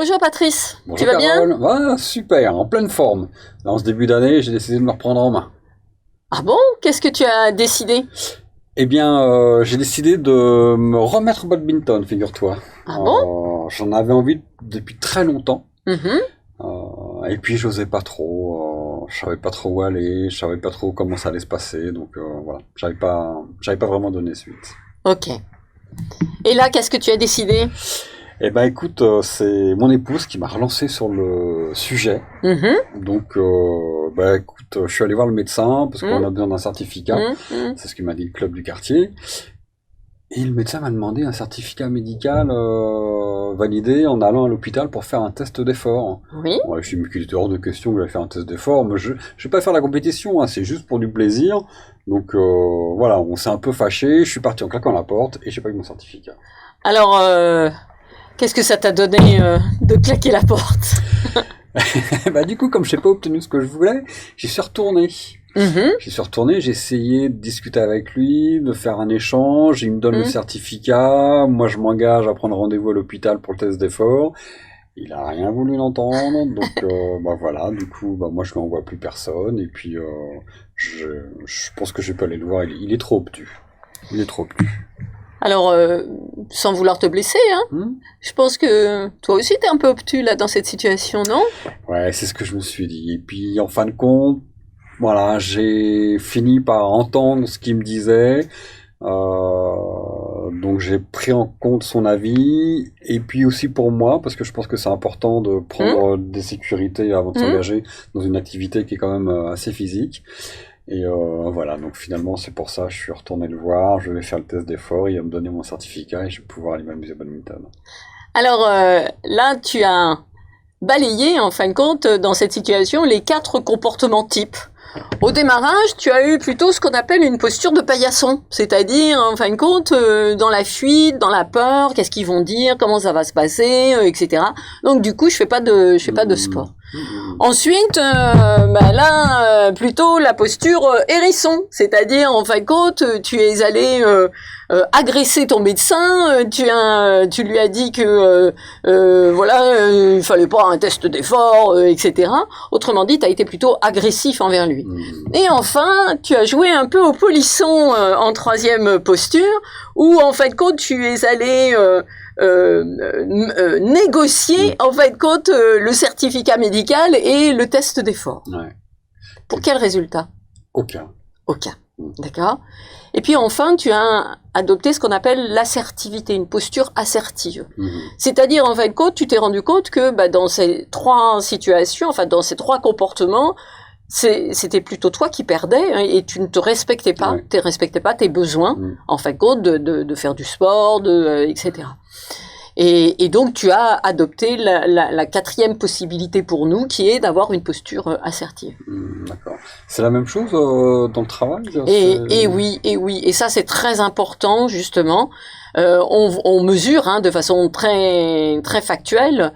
Bonjour Patrice, Bonjour tu vas Carole. bien? Ah, super, en pleine forme. Là, en ce début d'année, j'ai décidé de me reprendre en main. Ah bon? Qu'est-ce que tu as décidé? Eh bien, j'ai décidé de me remettre au badminton, figure-toi. Ah bon? J'en avais envie depuis très longtemps. Mhm. Et puis, j'osais pas trop. Je savais pas trop où aller. Je savais pas trop comment ça allait se passer. Donc, voilà. J'avais pas vraiment donné suite. Ok. Et là, qu'est-ce que tu as décidé? Eh ben, écoute, c'est mon épouse qui m'a relancé sur le sujet. Mhm. Donc, bah écoute, je suis allé voir le médecin parce qu'on a besoin d'un certificat. Mhm. C'est ce que m'a dit le club du quartier. Et le médecin m'a demandé un certificat médical validé en allant à l'hôpital pour faire un test d'effort. Oui. Ouais, je suis dit qu'il était hors de question que j'allais faire un test d'effort, mais je vais pas faire la compétition, hein, c'est juste pour du plaisir. Donc voilà, on s'est un peu fâché. Je suis parti en claquant la porte et j'ai pas eu mon certificat. Alors, qu'est-ce que ça t'a donné de claquer la porte? Bah du coup, comme je n'ai pas obtenu ce que je voulais, j'y suis retourné. Mhm. J'y suis retourné, j'ai essayé de discuter avec lui, de faire un échange, il me donne le Mhm. certificat, moi je m'engage à prendre rendez-vous à l'hôpital pour le test d'effort. Il a rien voulu l'entendre, donc bah voilà, du coup bah moi je lui envoie plus personne et puis je pense que je vais pas aller le voir, il est trop obtus. Il est trop obtus. Alors, sans vouloir te blesser, hein, Hmm. je pense que toi aussi t'es un peu obtus là dans cette situation, non? Ouais, c'est ce que je me suis dit. Et puis en fin de compte, voilà, j'ai fini par entendre ce qu'il me disait. Donc j'ai pris en compte son avis et puis aussi pour moi parce que je pense que c'est important de prendre des sécurités avant de Mhm. s'engager dans une activité qui est quand même assez physique. Et voilà, donc finalement c'est pour ça que je suis retourné le voir, je vais faire le test d'effort, il va me donner mon certificat et je vais pouvoir aller m'amuser au badminton. Alors là, tu as balayé, en fin de compte, dans cette situation, les 4 comportements types. Au démarrage, tu as eu plutôt ce qu'on appelle une posture de paillasson, c'est-à-dire, en fin de compte, dans la fuite, dans la peur, qu'est-ce qu'ils vont dire, comment ça va se passer, etc. Donc du coup, je fais pas de sport. Ensuite, bah là, plutôt la posture hérisson, c'est-à-dire, en fin de compte, tu es allé agresser ton médecin, tu lui as dit que voilà, il fallait pas un test d'effort, etc. Autrement dit, tu as été plutôt agressif envers lui. Et enfin, tu as joué un peu au polisson en troisième posture, où en fin de compte, tu es allé négocier en fin de compte le certificat médical et le test d'effort. Ouais, Pour quel résultat? aucun. Aucun. D'accord. Et puis enfin, tu as adopté ce qu'on appelle l'assertivité, une posture assertive. C'est-à-dire, en fin de compte, tu t'es rendu compte que bah, dans ces 3 situations, enfin dans ces 3 comportements, c'était plutôt toi qui perdais hein, et tu ne te respectais pas, Ouais. tu respectais pas tes besoins, en fin de compte, de faire du sport, etc. Et donc, tu as adopté la 4e possibilité pour nous, qui est d'avoir une posture assertive. D'accord. C'est la même chose dans le travail? Et oui, et ça c'est très important justement. On mesure hein, de façon très très factuelle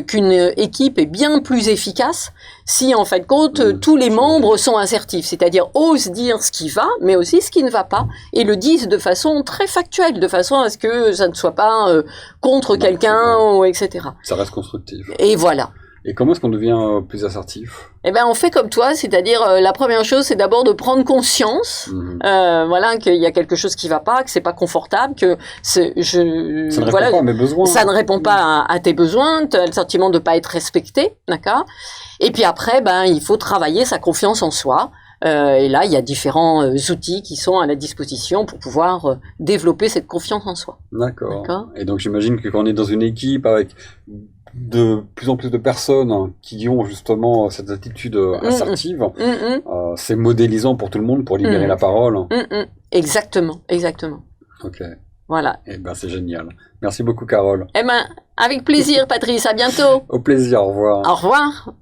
qu'une équipe est bien plus efficace si en fin de compte tous les membres sont assertifs, c'est-à-dire osent dire ce qui va, mais aussi ce qui ne va pas, et le disent de façon très factuelle, de façon à ce que ça ne soit pas contre quelqu'un ou etc. Ça reste constructif. Et voilà. Et comment est-ce qu'on devient plus assertif? Eh ben, on fait comme toi, c'est-à-dire la première chose, c'est d'abord de prendre conscience, voilà, qu'il y a quelque chose qui va pas, que c'est pas confortable, que Ça ne répond pas à mes besoins. ça ne répond pas à tes besoins, tu as le sentiment de pas être respecté, d'accord? Et puis après, ben, il faut travailler sa confiance en soi. Et là, il y a différents outils qui sont à la disposition pour pouvoir développer cette confiance en soi. D'accord. D'accord. Et donc j'imagine que quand on est dans une équipe avec de plus en plus de personnes qui ont justement cette attitude assertive, c'est modélisant pour tout le monde pour libérer la parole. Exactement, exactement. Ok. Voilà. Eh ben c'est génial. Merci beaucoup Carole. Eh ben, avec plaisir, Patrice. À bientôt. Au plaisir, au revoir. Au revoir.